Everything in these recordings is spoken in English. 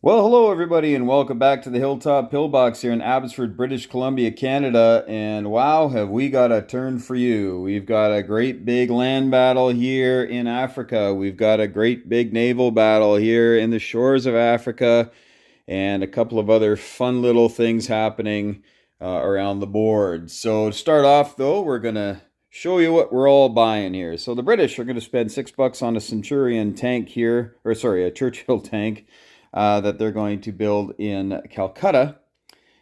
Well, hello everybody, and welcome back to the Hilltop Pillbox here in Abbotsford, British Columbia, Canada. And wow, have we got a turn for you. We've got a great big land battle here in Africa. We've got a great big naval battle here in the shores of Africa, and a couple of other fun little things happening around the board. So to start off though, we're going to show you what we're all buying here. So the British are going to spend $6 on a Centurion tank here, or sorry, a Churchill tank that they're going to build in Calcutta.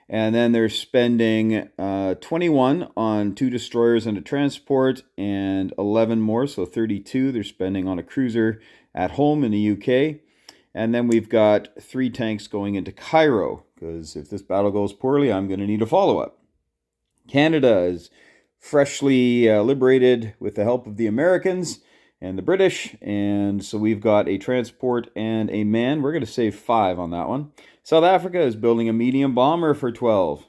And then they're spending 21 on 2 destroyers and a transport, and 11 more, so 32 they're spending on a cruiser at home in the UK. And then we've got 3 tanks going into Cairo, because if this battle goes poorly, I'm going to need a follow-up. Canada is freshly liberated with the help of the Americans and the British, and so we've got a transport and a man. We're going to save 5 on that one. South Africa is building a medium bomber for 12.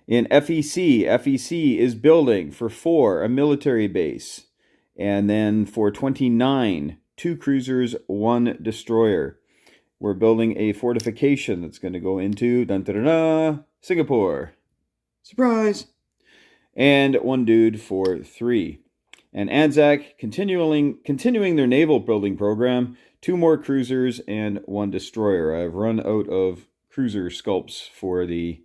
In FEC is building for 4 a military base, and then for 29, 2 cruisers, 1 destroyer. We're building a fortification that's going to go into Singapore. Surprise! And 1 dude for 3. And Anzac continuing their naval building program, 2 more cruisers and 1 destroyer. I've run out of cruiser sculpts for the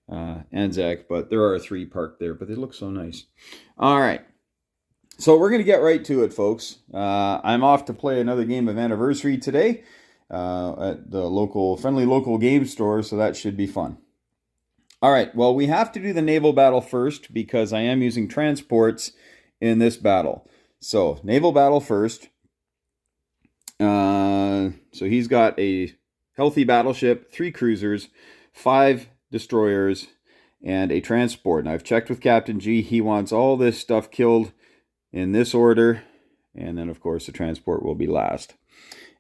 Anzac, but there are 3 parked there, but they look so nice. All right, so we're going to get right to it, folks. I'm off to play another game of Anniversary today at the friendly local game store, so that should be fun. All right, well, we have to do the naval battle first because I am using transports in this battle. So, naval battle first. So he's got a healthy battleship, 3 cruisers, 5 destroyers, and a transport. And I've checked with Captain G. He wants all this stuff killed in this order. And then, of course, the transport will be last.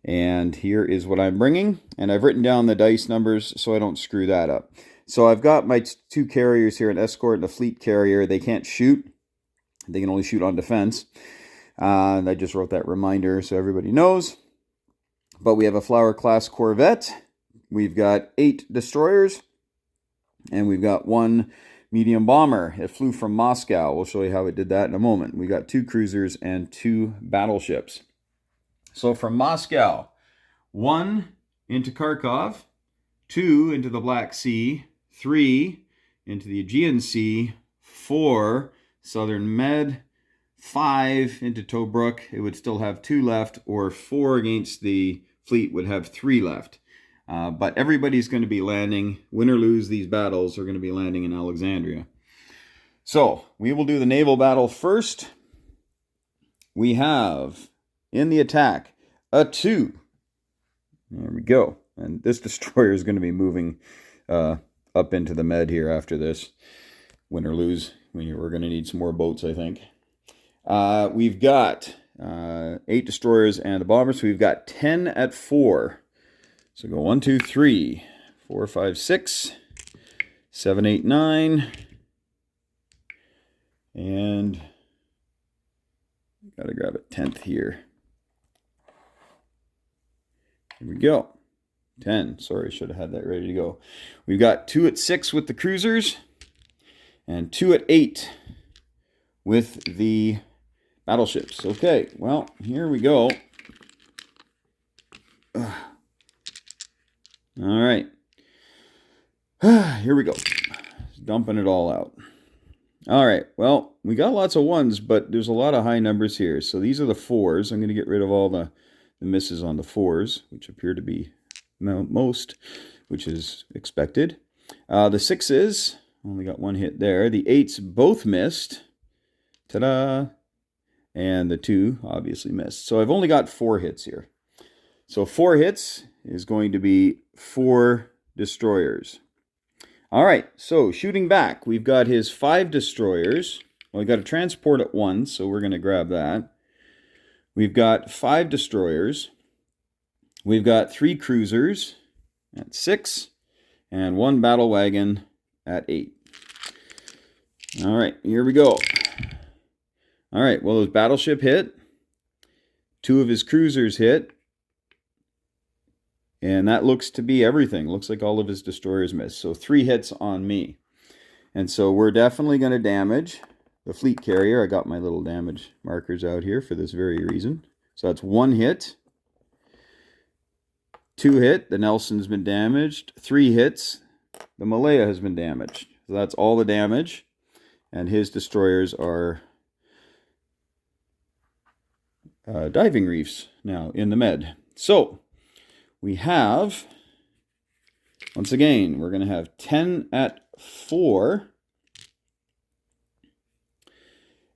And here is what I'm bringing. And I've written down the dice numbers so I don't screw that up. So I've got my 2 carriers here, an escort and a fleet carrier. They can't shoot. They can only shoot on defense. And I just wrote that reminder so everybody knows. But we have a Flower-class corvette. We've got 8 destroyers. And we've got 1 medium bomber. It flew from Moscow. We'll show you how it did that in a moment. We got 2 cruisers and 2 battleships. So from Moscow, 1 into Kharkov, 2 into the Black Sea, 3 into the Aegean Sea, 4 Southern Med, 5 into Tobruk. It would still have 2 left, or 4 against the fleet would have 3 left. But everybody's going to be landing, win or lose these battles, are going to be landing in Alexandria. So we will do the naval battle first. We have in the attack a 2. There we go. And this destroyer is going to be moving up into the Med here after this. Win or lose, we're going to need some more boats, I think. We've got 8 destroyers and a bomber, so we've got 10 at 4. So go 1, 2, 3, 4, 5, 6, 7, 8, 9. And got to grab a 10th here. Here we go. 10. Sorry, should have had that ready to go. We've got 2 at 6 with the cruisers, and 2 at 8 with the battleships. Okay, well, here we go. All right. Here we go. Dumping it all out. All right, well, we got lots of 1s, but there's a lot of high numbers here. So these are the 4s. I'm going to get rid of all the misses on the 4s, which appear to be most, which is expected. The 6s, only got 1 hit there. The 8s both missed. Ta-da! And the 2 obviously missed. So I've only got 4 hits here. So 4 hits is going to be 4 destroyers. All right, so shooting back, we've got his 5 destroyers. Well, we got a transport at 1, so we're going to grab that. We've got 5 destroyers. We've got 3 cruisers at 6, and 1 battle wagon at 8. All right, here we go. All right, well, his battleship hit. 2 of his cruisers hit. And that looks to be everything. Looks like all of his destroyers missed. So 3 hits on me. And so we're definitely going to damage the fleet carrier. I got my little damage markers out here for this very reason. So that's 1 hit. 2 hit, the Nelson's been damaged. 3 hits, the Malaya has been damaged. So that's all the damage. And his destroyers are diving reefs now in the med. So we have, once again, we're going to have 10 at 4.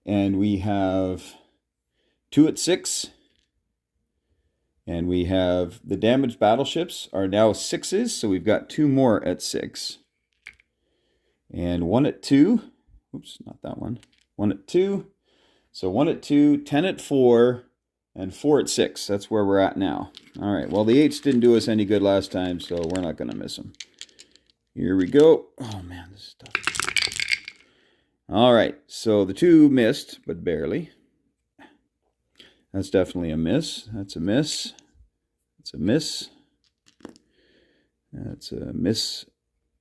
And we have 2 at 6. And we have the damaged battleships are now 6s. So we've got 2 more at 6. And 1 at 2. Oops, not that one. 1 at 2. So 1 at 2, 10 at 4, and 4 at 6. That's where we're at now. All right, well, the 8s didn't do us any good last time, so we're not going to miss them. Here we go. Oh, man, this is tough. All right, so the 2 missed, but barely. That's definitely a miss. That's a miss. That's a miss. That's a miss,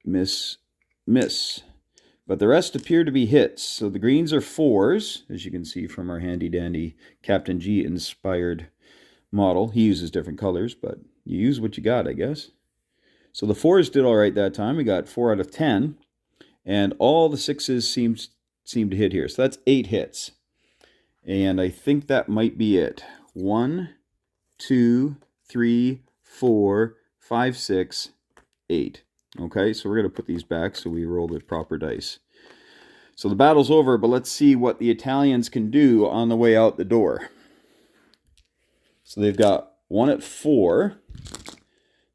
miss, miss. But the rest appear to be hits. So the greens are 4s, as you can see from our handy-dandy Captain G inspired model. He uses different colors, but you use what you got, I guess. So the 4s did all right that time. We got 4 out of 10. And all the 6s seem to hit here. So that's 8 hits. And I think that might be it. 1, 2, 3, 4, 5, 6, 8. Okay, so we're going to put these back so we roll the proper dice. So the battle's over, but let's see what the Italians can do on the way out the door. So they've got 1 at 4.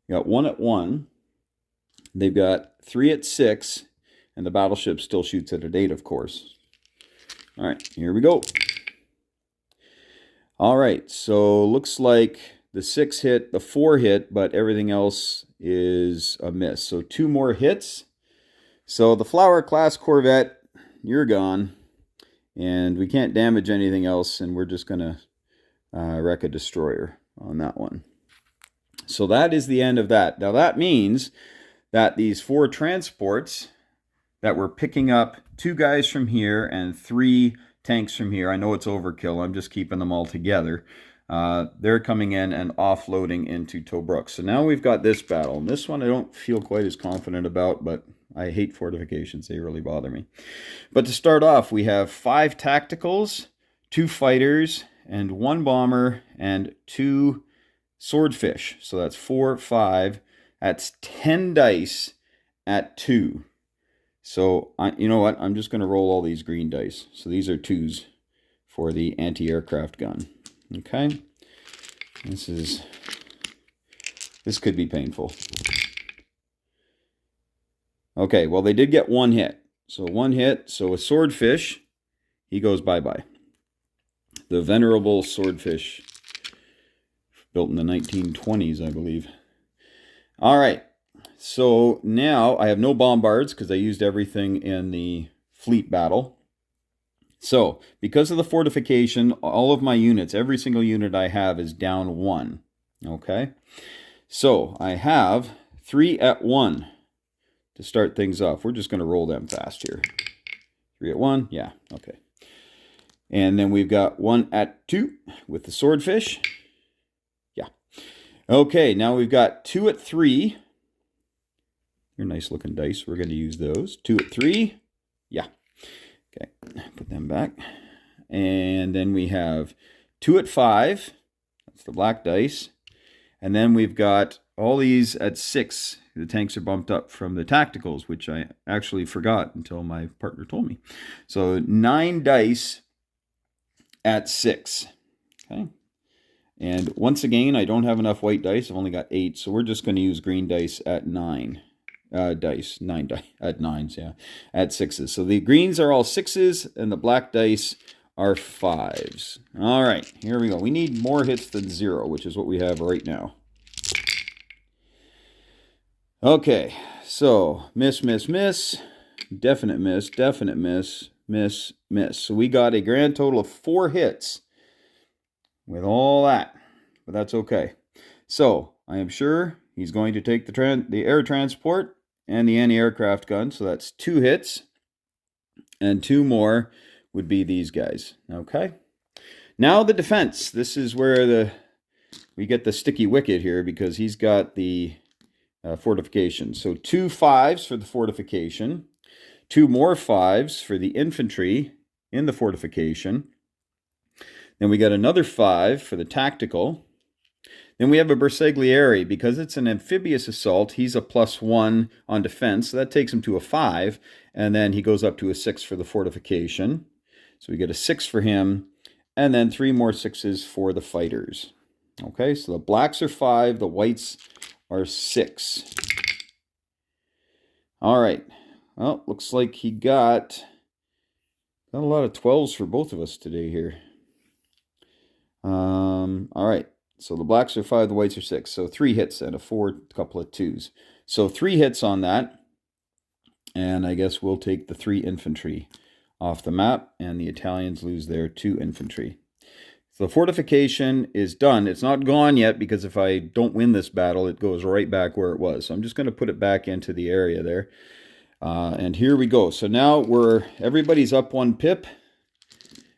They got 1 at 1. They've got 3 at 6. And the battleship still shoots at an 8, of course. All right, here we go. All right, so looks like the 6 hit, the 4 hit, but everything else is a miss. So 2 more hits. So the Flower class Corvette, you're gone. And we can't damage anything else, and we're just going to wreck a destroyer on that one. So that is the end of that. Now that means that these 4 transports that we're picking up 2 guys from here and 3 tanks from here. I know it's overkill. I'm just keeping them all together. They're coming in and offloading into Tobruk. So now we've got this battle. And this one I don't feel quite as confident about, but I hate fortifications. They really bother me. But to start off, we have 5 tacticals, 2 fighters, and 1 bomber, and 2 swordfish. So that's 4, 5. That's 10 dice at 2. So, you know what? I'm just going to roll all these green dice. So these are 2s for the anti-aircraft gun. Okay? This could be painful. Okay, well, they did get 1 hit. So 1 hit. So a swordfish, he goes bye-bye. The venerable swordfish, built in the 1920s, I believe. All right. So now I have no bombards because I used everything in the fleet battle. So because of the fortification, all of my units, every single unit I have is down 1. Okay. So I have 3 at 1 to start things off. We're just going to roll them fast here. 3 at 1. Yeah. Okay. And then we've got 1 at 2 with the swordfish. Yeah. Okay. Now we've got 2 at 3. They're nice looking dice. We're going to use those. 2 at 3. Yeah. Okay. Put them back. And then we have 2 at 5. That's the black dice. And then we've got all these at 6. The tanks are bumped up from the tacticals, which I actually forgot until my partner told me. So 9 dice at 6. Okay. And once again, I don't have enough white dice. I've only got 8. So we're just going to use green dice at 9. 9 dice at 9s, yeah, at 6s. So the greens are all 6s and the black dice are 5s. All right, here we go. We need more hits than 0, which is what we have right now. Okay, so miss, miss, miss, definite miss, miss, miss. So we got a grand total of 4 hits with all that, but that's okay. So I am sure he's going to take the air transport and the anti-aircraft gun. So that's 2 hits. And 2 more would be these guys. Okay. Now the defense. This is where we get the sticky wicket here, because he's got the fortification. So 2 5s for the fortification. 2 more 5s for the infantry in the fortification. Then we got another 5 for the tactical. Then we have a Bersaglieri. Because it's an amphibious assault, he's a +1 on defense. So that takes him to a 5. And then he goes up to a 6 for the fortification. So we get a 6 for him. And then 3 more 6s for the fighters. Okay, so the blacks are 5. The whites are 6. All right. Well, looks like he got a lot of 12s for both of us today here. All right. So the blacks are 5, the whites are 6. So 3 hits and a 4, a couple of 2s. So 3 hits on that. And I guess we'll take the 3 infantry off the map, and the Italians lose their 2 infantry. So the fortification is done. It's not gone yet, because if I don't win this battle, it goes right back where it was. So I'm just going to put it back into the area there. And here we go. So now everybody's up 1 pip,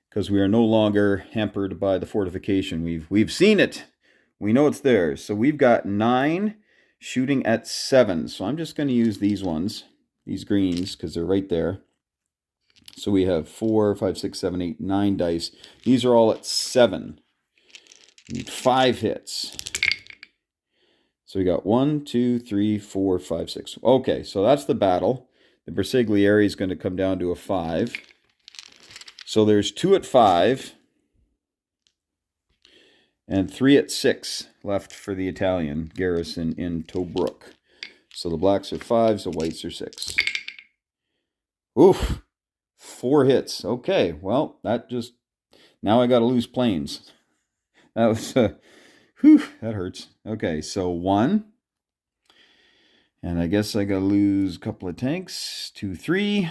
because we are no longer hampered by the fortification. We've seen it. We know it's there. So we've got 9 shooting at 7. So I'm just going to use these ones, these greens, because they're right there. So we have 4, 5, 6, 7, 8, 9 dice. These are all at 7. We need 5 hits. So we got 1, 2, 3, 4, 5, 6. Okay, so that's the battle. The Bersaglieri is going to come down to a 5. So there's 2 at 5 and 3 at 6 left for the Italian garrison in Tobruk. So the blacks are 5s, the whites are 6. Oof, 4 hits. Okay, well, now I got to lose planes. That was, whew, that hurts. Okay, so 1. And I guess I got to lose a couple of tanks. 2, 3.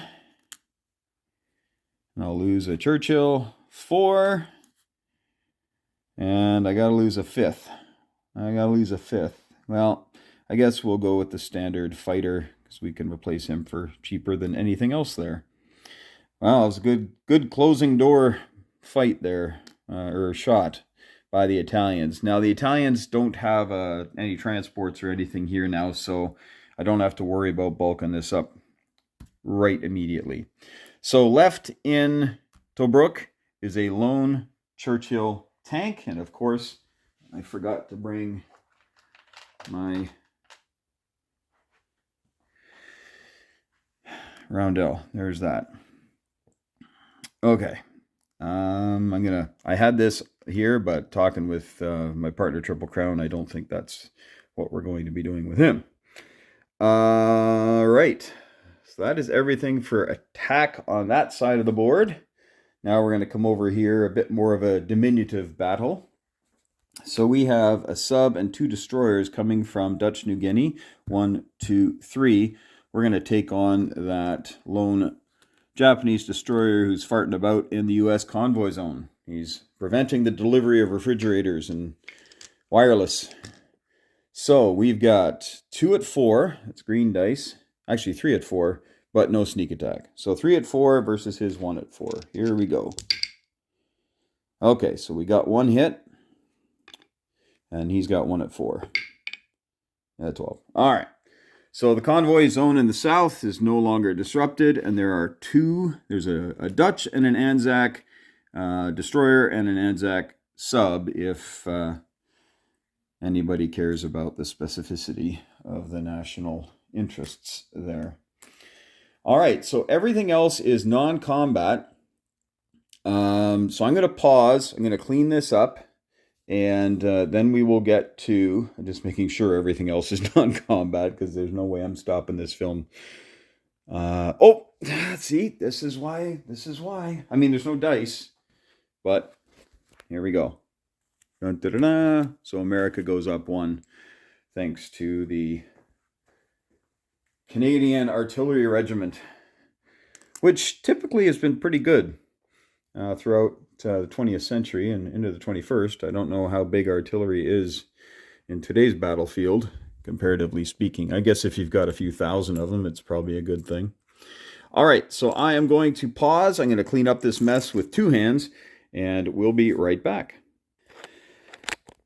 And I'll lose a Churchill. 4. And I got to lose a 5th. Well, I guess we'll go with the standard fighter, because we can replace him for cheaper than anything else there. Well, it was a good closing door fight there, or shot by the Italians. Now, the Italians don't have any transports or anything here now, so I don't have to worry about bulking this up right immediately. So left in Tobruk is a lone Churchill tank, and of course, I forgot to bring my roundel. There's that. Okay. I had this here, but talking with my partner Triple Crown, I don't think that's what we're going to be doing with him. All right. So that is everything for attack on that side of the board. Now we're going to come over here, a bit more of a diminutive battle. So we have a sub and 2 destroyers coming from Dutch New Guinea. 1, 2, 3. We're going to take on that lone Japanese destroyer who's farting about in the U.S. convoy zone. He's preventing the delivery of refrigerators and wireless. So we've got 2 at 4. That's green dice. Actually, 3 at 4, but no sneak attack. So 3 at 4 versus his 1 at 4. Here we go. Okay, so we got 1 hit. And he's got 1 at 4. At 12. All right. So the convoy zone in the south is no longer disrupted, and there's a Dutch and an Anzac destroyer and an Anzac sub, if anybody cares about the specificity of the national interests there. All right, so everything else is non-combat. So I'm going to pause. I'm going to clean this up. And then we will get to just making sure everything else is non-combat, because there's no way I'm stopping this film. See, this is why. I mean, there's no dice, but here we go. Dun, dun, dun, dun. So America goes up 1, thanks to the Canadian Artillery Regiment, which typically has been pretty good throughout the 20th century and into the 21st. I don't know how big artillery is in today's battlefield, comparatively speaking. I guess if you've got a few thousand of them, it's probably a good thing. All right, so I am going to pause. I'm going to clean up this mess with two hands, and we'll be right back.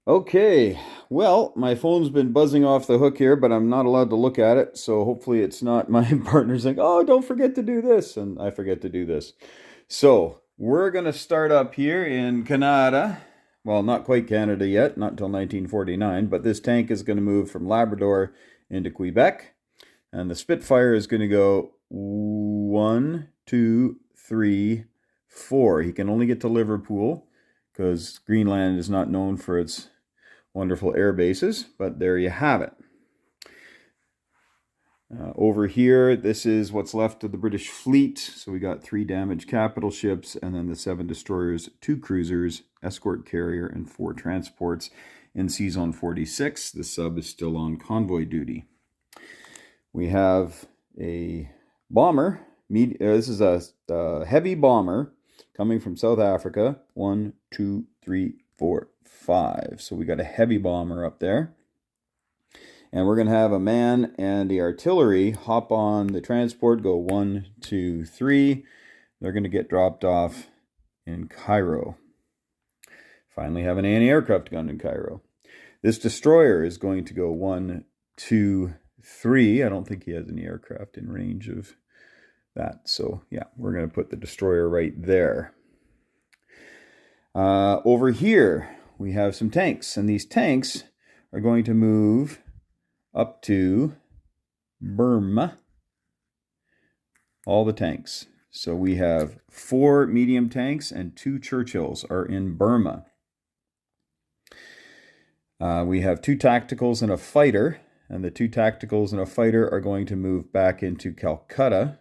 Okay, well, my phone's been buzzing off the hook here, but I'm not allowed to look at it, so hopefully it's not my partner saying, oh, don't forget to do this, and I forget to do this. So we're going to start up here in Canada. Well, not quite Canada yet, not until 1949, but this tank is going to move from Labrador into Quebec, and the Spitfire is going to go 1, 2, 3, 4. He can only get to Liverpool because Greenland is not known for its wonderful air bases, but there you have it. Over here, this is what's left of the British fleet. So we got 3 damaged capital ships, and then the 7 destroyers, 2 cruisers, escort carrier, and 4 transports in Sea Zone 46. The sub is still on convoy duty. We have a bomber. This is a heavy bomber coming from South Africa. 1, 2, 3, 4, 5. So we got a heavy bomber up there. And we're going to have a man and the artillery hop on the transport, go 1, 2, 3. They're going to get dropped off in Cairo. Finally have an anti-aircraft gun in Cairo. This destroyer is going to go 1, 2, 3. I don't think he has any aircraft in range of that. So yeah, we're going to put the destroyer right there. Over here, we have some tanks. And these tanks are going to move up to Burma. All the tanks. So we have 4 medium tanks and 2 Churchills are in Burma. We have 2 tacticals and a fighter. And the 2 tacticals and a fighter are going to move back into Calcutta.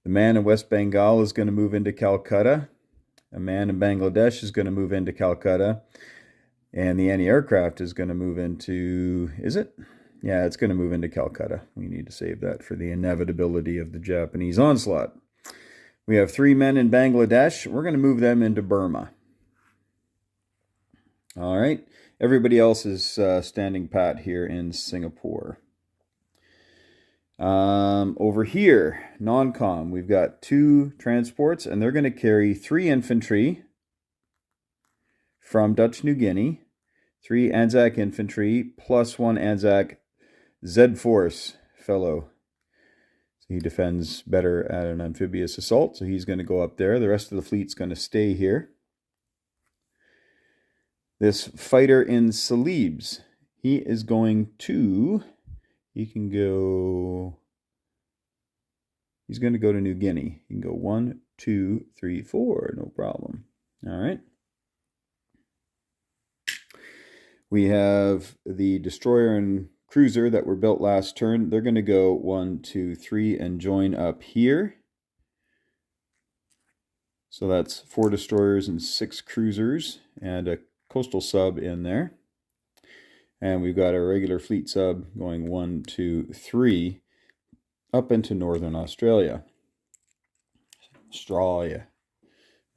The man in West Bengal is going to move into Calcutta. A man in Bangladesh is going to move into Calcutta. And the anti-aircraft is going to move into, is it? Yeah, it's going to move into Calcutta. We need to save that for the inevitability of the Japanese onslaught. We have 3 men in Bangladesh. We're going to move them into Burma. All right. Everybody else is standing pat here in Singapore. Over here, non-com, we've got 2 transports, and they're going to carry 3 infantry from Dutch New Guinea, 3 Anzac infantry, plus 1 Anzac Z-Force fellow. So he defends better at an amphibious assault, so he's going to go up there. The rest of the fleet's going to stay here. This fighter in Celebes, he is going to... He's going to go to New Guinea. He can go 1, 2, 3, 4, no problem. All right. We have the destroyer and cruiser that were built last turn. They're going to go 1, 2, 3 and join up here. So that's 4 destroyers and 6 cruisers and a coastal sub in there. And we've got a regular fleet sub going 1, 2, 3 up into northern Australia. Australia.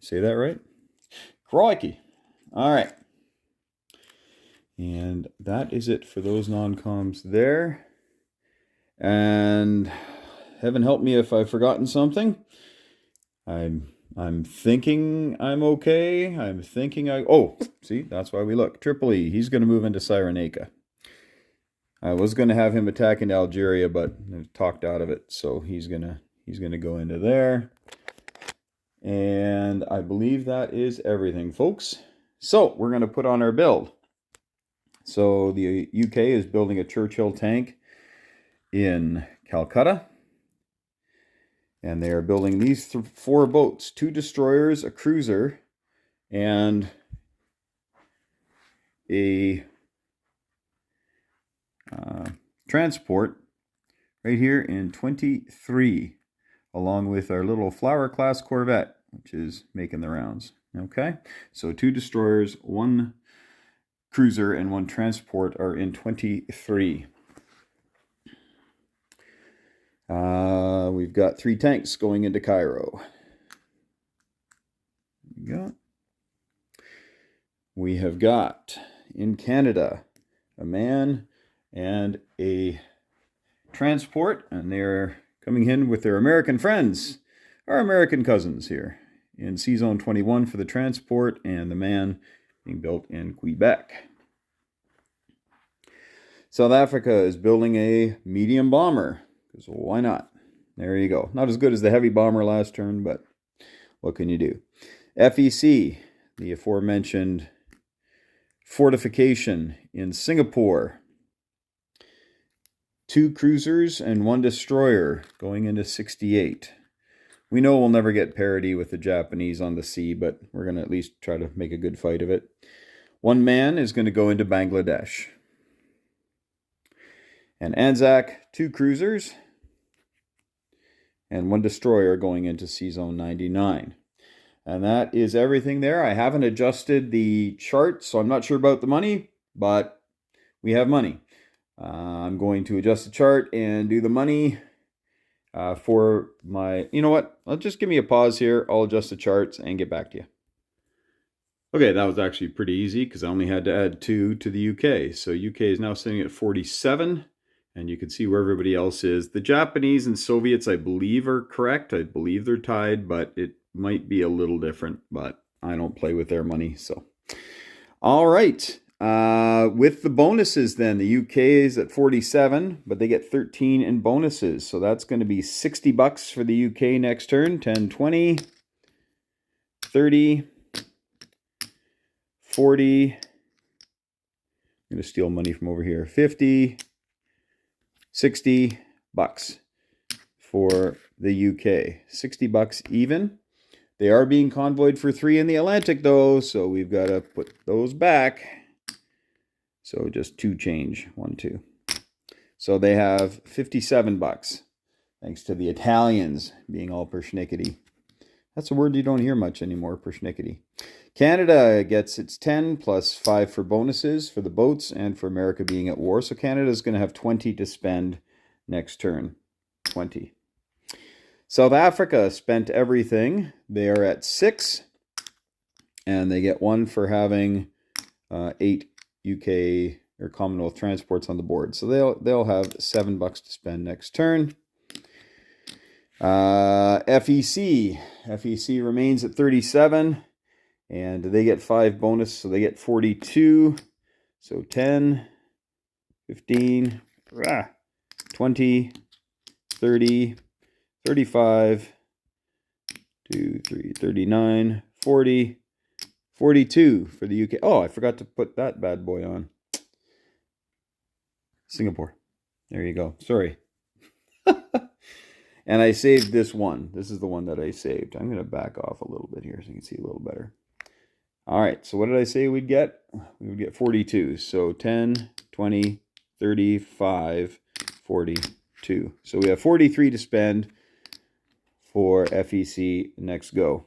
Say that right? Crikey. All right. And that is it for those non-coms there. And heaven help me if I've forgotten something. I'm thinking I'm okay. I'm thinking oh, see, that's why we look. Tripoli, he's going to move into Cyrenaica. I was going to have him attack into Algeria, but I've talked out of it. So he's going to go into there. And I believe that is everything, folks. So we're going to put on our build. So the UK is building a Churchill tank in Calcutta. And they are building these 4 boats, 2 destroyers, a cruiser, and a transport right here in 23, along with our little Flower class corvette, which is making the rounds. Okay, so 2 destroyers, 1 cruiser, and 1 transport are in 23. We've got 3 tanks going into Cairo. We have got in Canada. A man and a transport, and they're coming in with their American friends, our American cousins here in C-Zone 21 for the transport, and the man being built in Quebec. South Africa is building a medium bomber, because why not? There you go. Not as good as the heavy bomber last turn, but what can you do? FEC, the aforementioned fortification in Singapore. 2 cruisers and 1 destroyer going into 68. We know we'll never get parity with the Japanese on the sea, but we're going to at least try to make a good fight of it. 1 man is going to go into Bangladesh. And Anzac, 2 cruisers and 1 destroyer going into C-Zone 99. And that is everything there. I haven't adjusted the chart, so I'm not sure about the money, but we have money. I'm going to adjust the chart and do the money for my... You know what? I'll just give me a pause here. I'll adjust the charts and get back to you. Okay, that was actually pretty easy because I only had to add 2 to the UK. So UK is now sitting at 47, and you can see where everybody else is. The Japanese and Soviets, I believe, are correct. I believe they're tied, but it might be a little different, but I don't play with their money, so. All right. With the bonuses then, the UK is at 47, but they get 13 in bonuses. So that's going to be $60 for the UK next turn. 10, 20, 30, 40. I'm going to steal money from over here. 50, $60 for the UK. $60 even. They are being convoyed for 3 in the Atlantic, though, so we've got to put those back. So just 2 change. 1, 2. So they have $57, thanks to the Italians being all persnickety. That's a word you don't hear much anymore, persnickety. Canada gets its 10 plus 5 for bonuses for the boats and for America being at war. So Canada is going to have 20 to spend next turn. 20. South Africa spent everything. They are at 6, and they get 1 for having 8 UK or Commonwealth transports on the board. So they'll have $7 to spend next turn. FEC remains at 37, and they get 5 bonus, so they get 42. So 10, 15, 20, 30, 35, 2, 3, 39, 40, 42 for the UK. Oh, I forgot to put that bad boy on. Singapore. There you go. Sorry. And I saved this one. This is the one that I saved. I'm going to back off a little bit here so you can see a little better. All right. So what did I say we'd get? We would get 42. So 10, 20, 35, 42. So we have 43 to spend for FEC next go.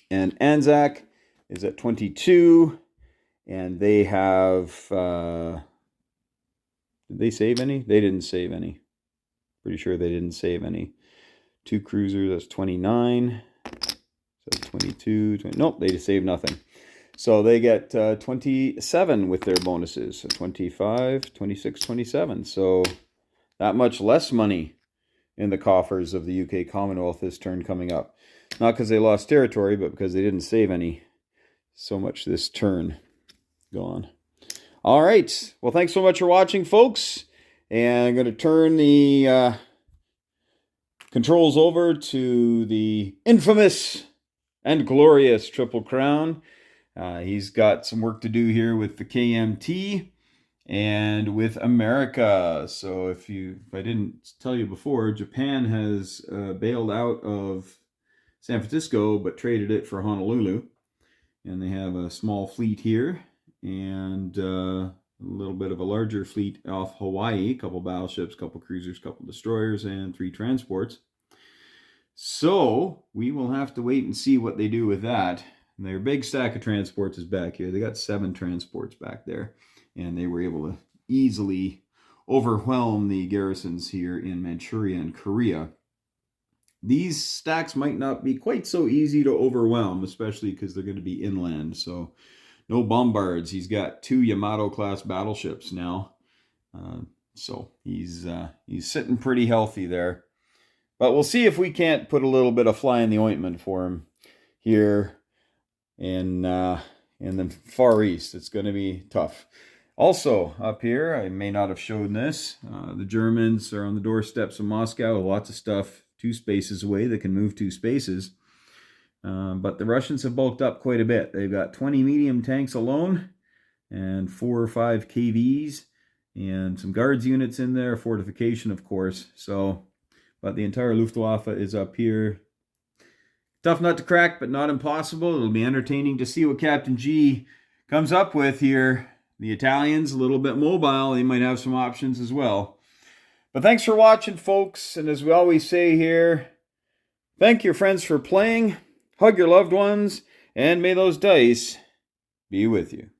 And Anzac is at 22, and they have, did they save any? They didn't save any. Pretty sure they didn't save any. 2 cruisers, that's 29. So 22, 20, nope, they just saved nothing. So they get 27 with their bonuses. So 25, 26, 27. So that much less money in the coffers of the UK Commonwealth this turn coming up. Not because they lost territory, but because they didn't save any so much this turn. Gone. All right. Well, thanks so much for watching, folks. And I'm going to turn the controls over to the infamous and glorious Triple Crown. He's got some work to do here with the KMT and with America. So if I didn't tell you before, Japan has bailed out of San Francisco, but traded it for Honolulu. And they have a small fleet here and a little bit of a larger fleet off Hawaii, a couple battleships, a couple cruisers, a couple destroyers, and 3 transports. So we will have to wait and see what they do with that. And their big stack of transports is back here. They got 7 transports back there, and they were able to easily overwhelm the garrisons here in Manchuria and Korea. These stacks might not be quite so easy to overwhelm, especially because they're going to be inland. So no bombards. He's got 2 Yamato-class battleships now. So he's sitting pretty healthy there. But we'll see if we can't put a little bit of fly in the ointment for him here in the Far East. It's going to be tough. Also, up here, I may not have shown this, the Germans are on the doorsteps of Moscow with lots of stuff 2 spaces away that can move 2 spaces. But the Russians have bulked up quite a bit. They've got 20 medium tanks alone and 4 or 5 KVs and some guards units in there, fortification, of course. So, but the entire Luftwaffe is up here. Tough nut to crack, but not impossible. It'll be entertaining to see what Captain G comes up with here. The Italians, a little bit mobile. They might have some options as well. But thanks for watching, folks. And as we always say here, thank your friends for playing, hug your loved ones, and may those dice be with you.